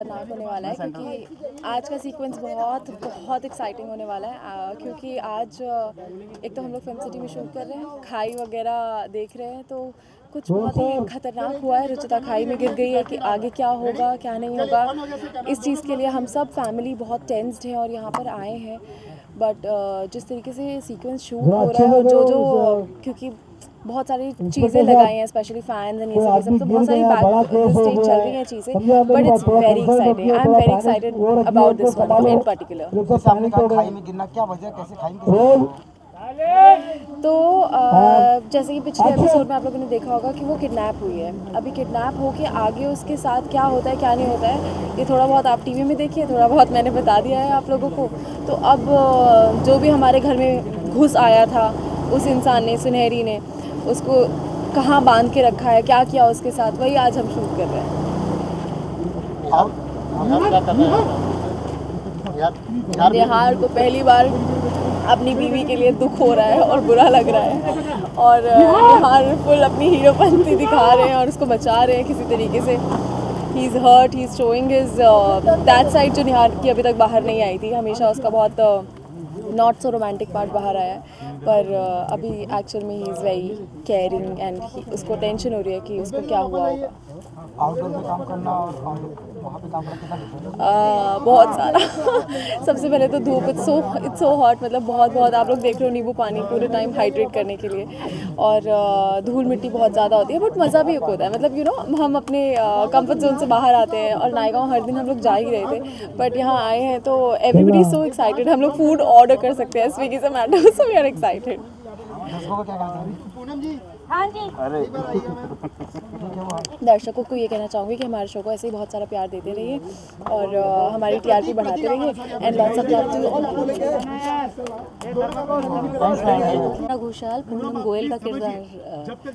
खतरनाक होने वाला है क्योंकि आज का सीक्वेंस बहुत एक्साइटिंग होने वाला है क्योंकि आज एक तो हम लोग फिल्म सिटी में शूट कर रहे हैं, खाई वगैरह देख रहे हैं, तो कुछ बहुत ही खतरनाक हुआ है। रुचिता खाई में गिर गई है कि आगे क्या होगा क्या नहीं होगा, इस चीज़ के लिए हम सब फैमिली बहुत टेंस्ड हैं और यहाँ पर आए हैं। बट जिस तरीके से सीक्वेंस शूट हो रहा है और जो क्योंकि बहुत सारी चीज़ें लगाई हैं, स्पेशली फैंस एंड ये सब तो बहुत सारी बैक स्टेज चल रही हैं चीज़ें, but it's very exciting. I am very excited about this one in particular. सामने का खाई में गिरना क्या वजह, कैसे खाई में तो जैसे कि पिछले एपिसोड में आप लोगों ने देखा होगा कि वो किडनैप हुई है। अभी किडनैप होके आगे उसके साथ क्या होता है क्या नहीं होता है, ये थोड़ा बहुत आप टीवी में देखिए, थोड़ा बहुत मैंने बता दिया है आप लोगों को। तो अब जो भी हमारे घर में घुस आया था उस इंसान ने, सुनहरी ने, उसको कहाँ बांध के रखा है, क्या किया उसके साथ, वही आज हम शूट कर रहे हैं। निहार को पहली बार अपनी बीवी के लिए दुख हो रहा है और बुरा लग रहा है, और निहार फुल अपनी हीरोपंती दिखा रहे हैं और उसको बचा रहे हैं किसी तरीके से। He is hurt, he is showing his that side जो निहार की अभी तक बाहर नहीं आई थी। हमेशा उसका बहुत नॉट सो रोमांटिक पार्ट बाहर आया है, पर अभी एक्चुअल में he is very caring and उसको टेंशन हो रही है कि उसको क्या हुआ होगा। आउटडोर में काम करना और वहाँ पे काम करना कितना डिफरेंट? बहुत सारा। सबसे पहले तो धूप, इट्स सो हॉट, मतलब बहुत बहुत आप लोग देख रहे हो नींबू पानी पूरे टाइम हाइड्रेट करने के लिए, और धूल मिट्टी बहुत ज़्यादा होती है, बट मज़ा भी होता है, मतलब हम अपने कंफर्ट जोन से बाहर आते हैं, और नायगांव हर दिन हम लोग जा ही रहे थे, बट यहाँ आए हैं तो एवरीबडी सो एक्साइटेड। हम लोग फूड ऑर्डर कर सकते हैं स्विगी से matter, so we are excited. दर्शकों को क्या कहना चाहेंगे? पूनम जी, हाँ जी, अरे दर्शकों को ये कहना चाहूँगी कि हमारे शो को ऐसे ही बहुत सारा प्यार देते रहिए, और हमारी टीआरपी बढ़ाते रहिए, and lots of love to all. Ghoshal Poonam Goyal का किरदार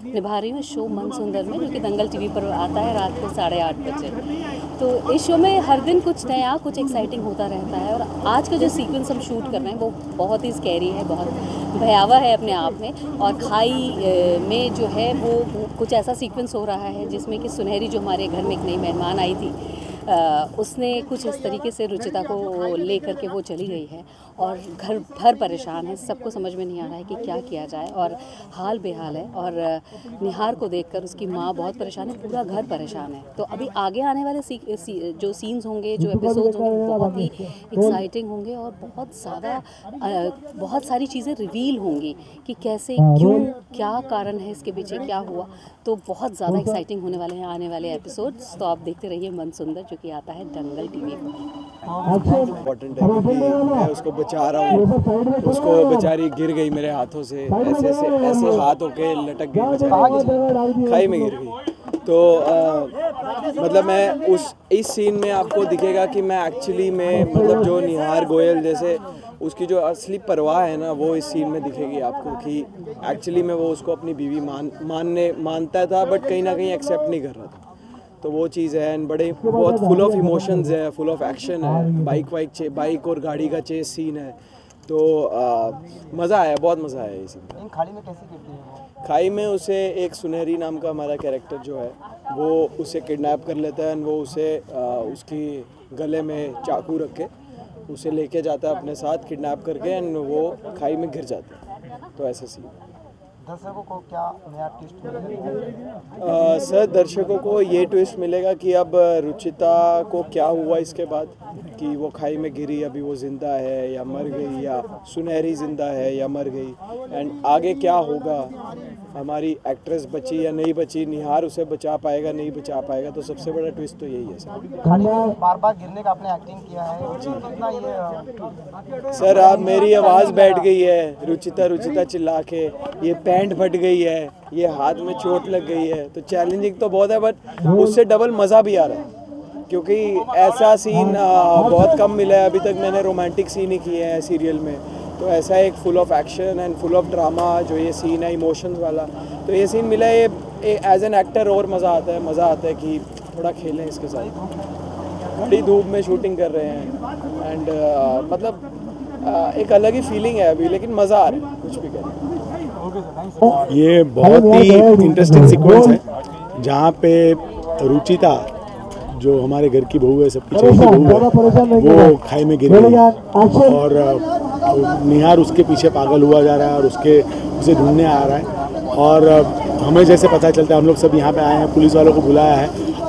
निभा रही हूँ शो मन सुंदर में, जो कि दंगल टीवी पर आता है रात को 8:30 बजे। तो इस शो में हर दिन कुछ नया, कुछ एक्साइटिंग होता रहता है, और आज का जो सीक्वेंस हम शूट कर रहे हैं वो बहुत ही स्कैरी है, बहुत भयावह है अपने आप में। और खाई में जो है वो कुछ ऐसा सीक्वेंस हो रहा है जिसमें कि सुनहरी, जो हमारे घर में एक नई मेहमान आई थी, उसने कुछ इस तरीके से रुचिता को लेकर के वो चली गई है, और घर भर परेशान है, सबको समझ में नहीं आ रहा है कि क्या किया जाए, और हाल बेहाल है। और निहार को देखकर उसकी माँ बहुत परेशान है, पूरा घर परेशान है। तो अभी आगे आने वाले जो सीन्स होंगे, जो एपिसोड्स होंगे, वो बहुत ही एक्साइटिंग होंगे, और बहुत ज़्यादा बहुत सारी चीज़ें रिवील होंगी कि कैसे, क्यों, क्या कारण है इसके पीछे, क्या हुआ। तो बहुत ज़्यादा एक्साइटिंग होने वाले हैं आने वाले एपिसोड्स। तो आप देखते रहिए मन सुंदर, जो कि आता है दंगल टीवी पर। इम्पोर्टेंट है क्योंकि मैं उसको बचा रहा हूँ, उसको बेचारी गिर गई मेरे हाथों से, ऐसे हाथ होके लटक गई बेचारी, खाई में गिर गई। तो मतलब मैं इस सीन में आपको दिखेगा कि मैं एक्चुअली में, मतलब जो निहार गोयल जैसे उसकी जो असली परवाह है ना, वो इस सीन में दिखेगी आपको कि एक्चुअली में वो उसको अपनी बीवी मानता था, बट कहीं ना कहीं एक्सेप्ट नहीं कर रहा था। तो वो चीज़ है, एंड बहुत फुल ऑफ इमोशंस है, फुल ऑफ एक्शन है, बाइक और गाड़ी का चेस सीन है। तो मज़ा आया, बहुत मज़ा आया इसी में। खाड़ी में कैसे गिरती है वो? खाई में उसे एक सुनहरी नाम का हमारा कैरेक्टर जो है वो उसे किडनैप कर लेता है, एंड वो उसे उसकी गले में चाकू रख के उसे लेके जाता है अपने साथ किडनैप करके, एंड वो खाई में गिर जाता है। तो ऐसा सीन। दर्शकों को क्या नया ट्विस्ट मिलेगा? सर, दर्शकों को ये ट्विस्ट मिलेगा कि अब रुचिता को क्या हुआ इसके बाद, कि वो खाई में गिरी, अभी वो ज़िंदा है या मर गई, या सुनहरी ज़िंदा है या मर गई, एंड आगे क्या होगा, हमारी एक्ट्रेस बची या नहीं बची, निहार उसे बचा पाएगा नहीं बचा पाएगा। तो सबसे बड़ा ट्विस्ट तो यही है सर। खाड़ी में बार बार गिरने का आपने एक्टिंग किया है, कितना ये सर, आप मेरी आवाज़ बैठ गई है रुचिता रुचिता चिल्ला के, ये पैंट फट गई है, ये हाथ में चोट लग गई है, तो चैलेंजिंग तो बहुत है, बट उससे डबल मज़ा भी आ रहा है, क्योंकि ऐसा सीन बहुत कम मिला है अभी तक। मैंने रोमांटिक सीन ही किए हैं सीरियल में, तो ऐसा एक full of action and full of drama जो ये सीन है, इमोशंस वाला, तो ये सीन मिला है। ये एज एन एक्टर और मज़ा आता है कि थोड़ा खेलें इसके साथ। बड़ी धूप में शूटिंग कर रहे हैं, एंड मतलब एक अलग ही फीलिंग है अभी, लेकिन मज़ा आ रहा है, कुछ भी करें। ये बहुत ही इंटरेस्टिंग सीक्वेंस है जहाँ पे रुचिता, जो हमारे घर की बहू है, सबकी चहेती बहू है, वो खाई में गिर गई, और निहार उसके पीछे पागल हुआ जा रहा है, और उसे ढूंढने आ रहा है। और हमें जैसे पता चलता है, हम लोग सब यहाँ पे आए हैं, पुलिस वालों को बुलाया है,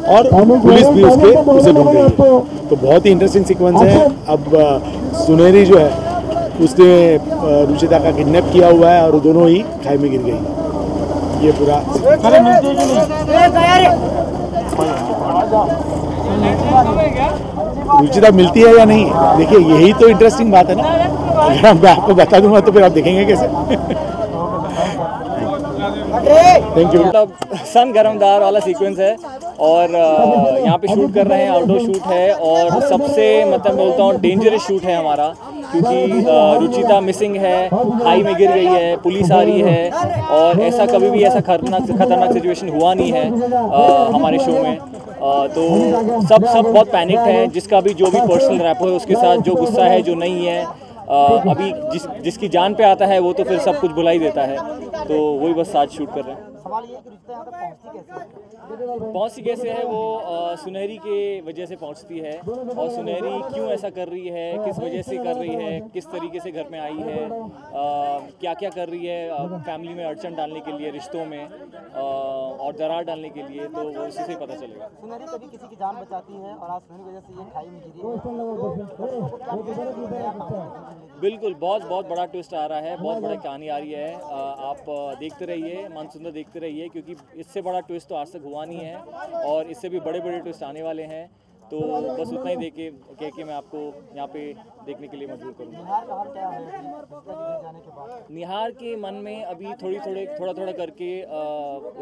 और पुलिस भी उसे ढूंढ रही है। तो बहुत ही इंटरेस्टिंग सीक्वेंस है। अब सुनहरी जो है उसने रुचिता का किडनैप किया हुआ है, और दोनों ही खाई में गिर गई। ये पूरा रुचिता मिलती है या नहीं, देखिए यही तो इंटरेस्टिंग बात है ना। अगर मैं आपको बता दूंगा तो फिर आप देखेंगे कैसे। Thank you. मतलब सन गरमदार वाला सीक्वेंस है, और यहाँ पे शूट कर रहे हैं, आउटडोर शूट है, और सबसे मतलब बोलता हूँ डेंजरस शूट है हमारा, क्योंकि रुचिता मिसिंग है, खाई में गिर गई है, पुलिस आ रही है, और ऐसा कभी भी ऐसा खतरनाक सिचुएशन हुआ नहीं है हमारे शो में। तो सब बहुत पैनिक्ड हैं, जिसका भी जो भी पर्सनल रैपो है उसके साथ, जो गुस्सा है, जो नहीं है, अभी जिसकी जान पे आता है वो तो फिर सब कुछ भुला ही देता है। तो वही बस आज शूट कर रहे हैं। सवाल ये है कि रुचिता यहाँ तक पहुँचती कैसे है वो सुनहरी के वजह से पहुँचती है, और सुनहरी क्यों ऐसा कर रही है, किस वजह से कर रही है, किस तरीके से घर में आई है, क्या क्या कर रही है फैमिली में अड़चन डालने के लिए, रिश्तों में, और दरार डालने के लिए, तो वो उसी से ही पता चलेगा। सुनहरी कभी किसी की जान बचाती है और आज सुनहरी वजह से ये खाई में गिरी है। बिल्कुल, बहुत बड़ा ट्विस्ट आ रहा है, बहुत बड़ा कहानी आ रही है। आप देखते रहिए, मनसुंदर देखते रहिए, क्योंकि इससे बड़ा ट्विस्ट तो आज तक हुआ नहीं है और इससे भी बड़े बड़े ट्विस्ट आने वाले हैं। तो बस उतना ही कह के मैं आपको यहाँ पे देखने के लिए मजबूर करूँगा। निहार के मन में अभी थोड़ा करके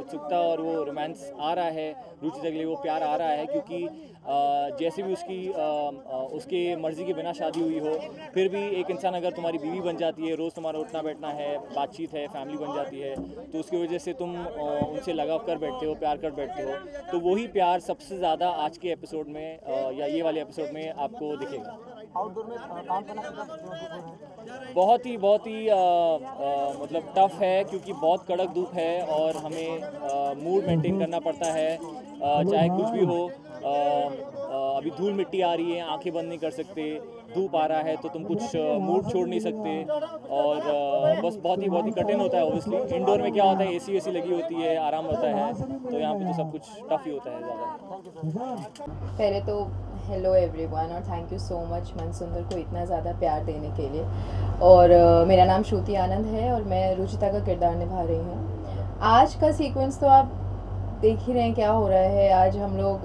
उत्सुकता और वो रोमांस आ रहा है, रुचिता के लिए वो प्यार आ रहा है, क्योंकि जैसे भी उसके मर्ज़ी के बिना शादी हुई हो, फिर भी एक इंसान अगर तुम्हारी बीवी बन जाती है, रोज़ तुम्हारा उठना बैठना है, बातचीत है, फैमिली बन जाती है, तो उसकी वजह से तुम उनसे लगाव कर बैठते हो, प्यार कर बैठते हो। तो वही प्यार सबसे ज़्यादा आज के एपिसोड में या ये वाले एपिसोड में आपको दिखेगा। आउटडोर में काम करना बहुत ही मतलब टफ है, क्योंकि बहुत कड़क धूप है और हमें मूड मेंटेन करना पड़ता है, चाहे कुछ भी हो। अभी धूल मिट्टी आ रही है, आंखें बंद नहीं कर सकते, धूप आ रहा है तो तुम कुछ मूड छोड़ नहीं सकते, और बस बहुत ही कठिन होता है। ऑब्वियसली इंडोर में क्या होता है, एसी लगी होती है, आराम होता है, तो यहाँ पे तो सब कुछ टफ ही होता है ज़्यादा। पहले तो हेलो एवरीवन और थैंक यू सो मच मनसुंदर को इतना ज़्यादा प्यार देने के लिए। और मेरा नाम श्रुति आनंद है और मैं रुचिता का किरदार निभा रही हूँ। आज का सीक्वेंस तो आप देख ही रहे हैं क्या हो रहा है। आज हम लोग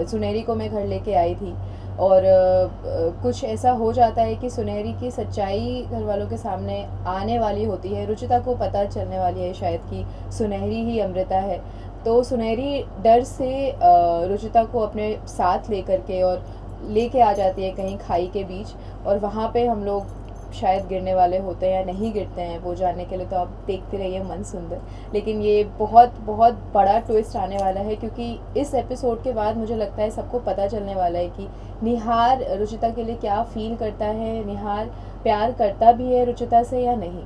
सुनहरी को मैं घर लेके आई थी और कुछ ऐसा हो जाता है कि सुनहरी की सच्चाई घर वालों के सामने आने वाली होती है। रुचिता को पता चलने वाली है शायद कि सुनहरी ही अमृता है, तो सुनहरी डर से रुचिता को अपने साथ लेकर के और लेके आ जाती है कहीं खाई के बीच, और वहाँ पे हम लोग शायद गिरने वाले होते हैं या नहीं गिरते हैं, वो जानने के लिए तो आप देखते रहिए मनसुंदर। लेकिन ये बहुत बड़ा ट्विस्ट आने वाला है, क्योंकि इस एपिसोड के बाद मुझे लगता है सबको पता चलने वाला है कि निहार रुचिता के लिए क्या फील करता है, निहार प्यार करता भी है रुचिता से या नहीं।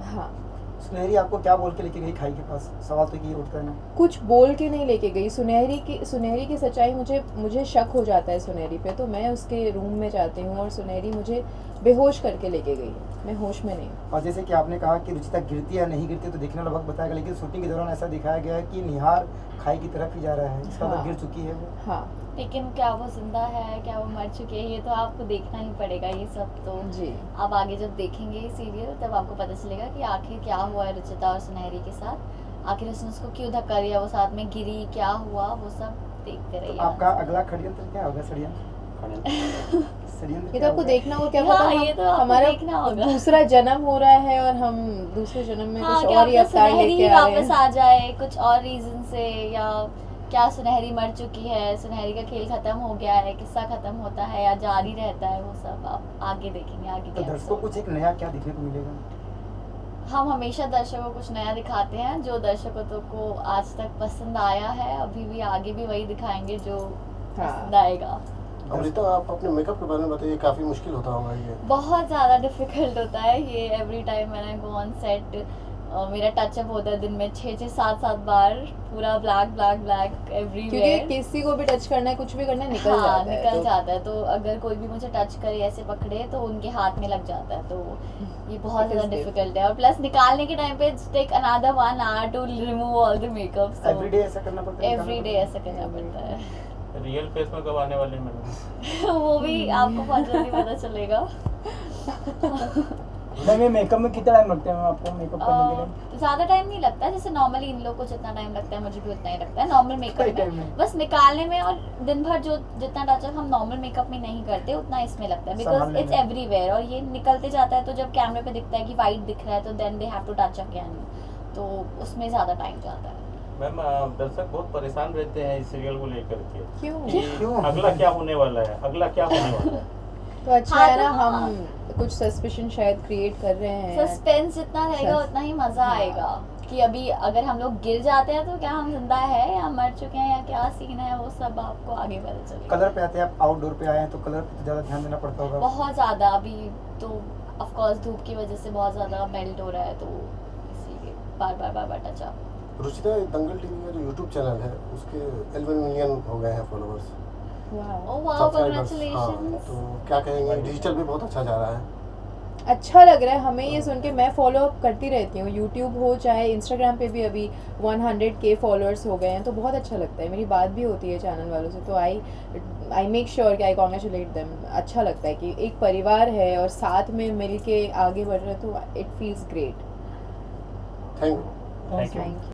हाँ, सुनहरी आपको क्या बोल के लेके गई खाई के पास? सवाल तो ये उठता है ना। कुछ बोल के नहीं लेके गई। सुनहरी की सच्चाई मुझे शक हो जाता है सुनहरी पे, तो मैं उसके रूम में जाती हूँ और सुनहरी मुझे बेहोश करके लेके गई। मैं होश में नहीं। और जैसे कि आपने कहा कि रुचिता गिरती या नहीं गिरती तो देखने वाला वक्त बताएगा, लेकिन शूटिंग के दौरान ऐसा दिखाया गया है कि निहार खाई की तरफ ही जा रहा है, इसका मतलब गिर चुकी है वो। हाँ, लेकिन क्या वो जिंदा है, क्या वो मर चुकी है, ये तो आपको देखना ही पड़ेगा। ये सब तो जी आप आगे जब देखेंगे सीरियल तब आपको पता चलेगा कि आखिर क्या हुआ है रुचिता और सुनहरी के साथ। आखिर उसने उसको क्यों धक्का दिया, वो साथ में गिरी, क्या हुआ, वो सब देखते रहिए। आपका अगला षड्यंत्र क्या होगा? षड्यंत्र ये तो आपको देखना होगा। क्या पता ये तो हमारा देखना होगा। दूसरा जन्म हो रहा है और हम दूसरे जन्म में कुछ क्या और ही अवतार लेके आ रहे वापस हैं। आ जाए कुछ और रीजन से, या क्या सुनहरी मर चुकी है, सुनहरी का खेल खत्म हो गया है, किस्सा खत्म होता है या जारी रहता है, वो सब आप आगे देखेंगे। आगे तो दर्शकों को कुछ एक नया क्या देखने को मिलेगा? हम हमेशा दर्शकों को कुछ नया दिखाते हैं जो दर्शकों को आज तक पसंद आया है, अभी भी आगे भी वही दिखाएंगे जो पसंद आएगा। अमृता, आप अपने मेकअप के बारे में बताइए, काफ़ी मुश्किल होता होगा ये? बहुत ज़्यादा डिफिकल्ट होता है ये। एवरी टाइम मैंने गो ऑन सेट, मेरा टचअप होता है दिन में 6-7 बार, पूरा ब्लैक एवरीवेयर। क्योंकि किसी को भी टच करना है, कुछ भी करना है, निकल जाता है। तो अगर कोई भी मुझे टच करे, ऐसे पकड़े, तो उनके हाथ में लग जाता है। तो ये बहुत ज़्यादा डिफिकल्ट है। और प्लस निकालने के टाइम पे take another 1 hour to remove all the makeup. Everyday ऐसा करना पड़ता है? एवरीडे ऐसा करना पड़ता है। रियल फेस में कब आने वाले मैडम? वो भी आपको बहुत जल्दी पता चलेगा। मैं मेकअप में कितना टाइम लगता है आपको मेकअप करने के लिए? ज़्यादा टाइम नहीं लगता है, जैसे नॉर्मली इन लोग को जितना टाइम लगता है मुझे भी उतना ही लगता है नॉर्मल मेकअप में। बस निकालने में, और दिन भर जो जितना टचअप हम नॉर्मल मेकअप में नहीं करते उतना इसमें लगता है, बिकॉज इट्स एवरीवेयर। और ये निकलते जाता है, तो जब कैमरे पे दिखता है कि वाइट दिख रहा है, तो then they have to touch again, तो उसमें ज़्यादा टाइम जाता है। मैम, दर्शक बहुत परेशान रहते हैं इस सीरियल को लेकर के। क्यों? अगला क्या होने वाला है, अगला क्या होने वाला है? तो अच्छा है ना, हम कुछ सस्पिशन शायद क्रिएट कर रहे हैं। सस्पेंस जितना रहेगा उतना ही मजा आएगा कि अभी अगर हम लोग गिर जाते हैं तो क्या हम जिंदा है या मर चुके हैं या क्या सीन है, वो सब आपको आगे पता चलेगा। कलर पे आते हैं आप, आउटडोर पे आए हैं तो कलर पे तो ज़्यादा ध्यान देना पड़ता होगा। बहुत ज़्यादा, अभी तो ऑफ कोर्स धूप की वजह से बहुत ज़्यादा मेल्ट हो रहा है, तो इसीलिए बार-बार टचअप। रुचिता, दंगल टीवी का जो यूट्यूब चैनल है उसके 11 मिलियन हो गए हैं फॉलोअर्स। Oh wow, congratulations. तो क्या कहेंगे, डिजिटल भी बहुत अच्छा जा रहा है। अच्छा लग रहा है हमें ये सुन के। मैं फॉलो अप करती रहती हूँ, यूट्यूब हो चाहे इंस्टाग्राम पे भी अभी 100K फॉलोअर्स हो गए हैं, तो बहुत अच्छा लगता है। मेरी बात भी होती है चैनल वालों से, तो आई मेक श्योर कि आई कॉन्ग्रेचुलेट देम। अच्छा लगता है कि एक परिवार है और साथ में मिल के आगे बढ़ रहे, तो it feels great. Thank you. Thank you.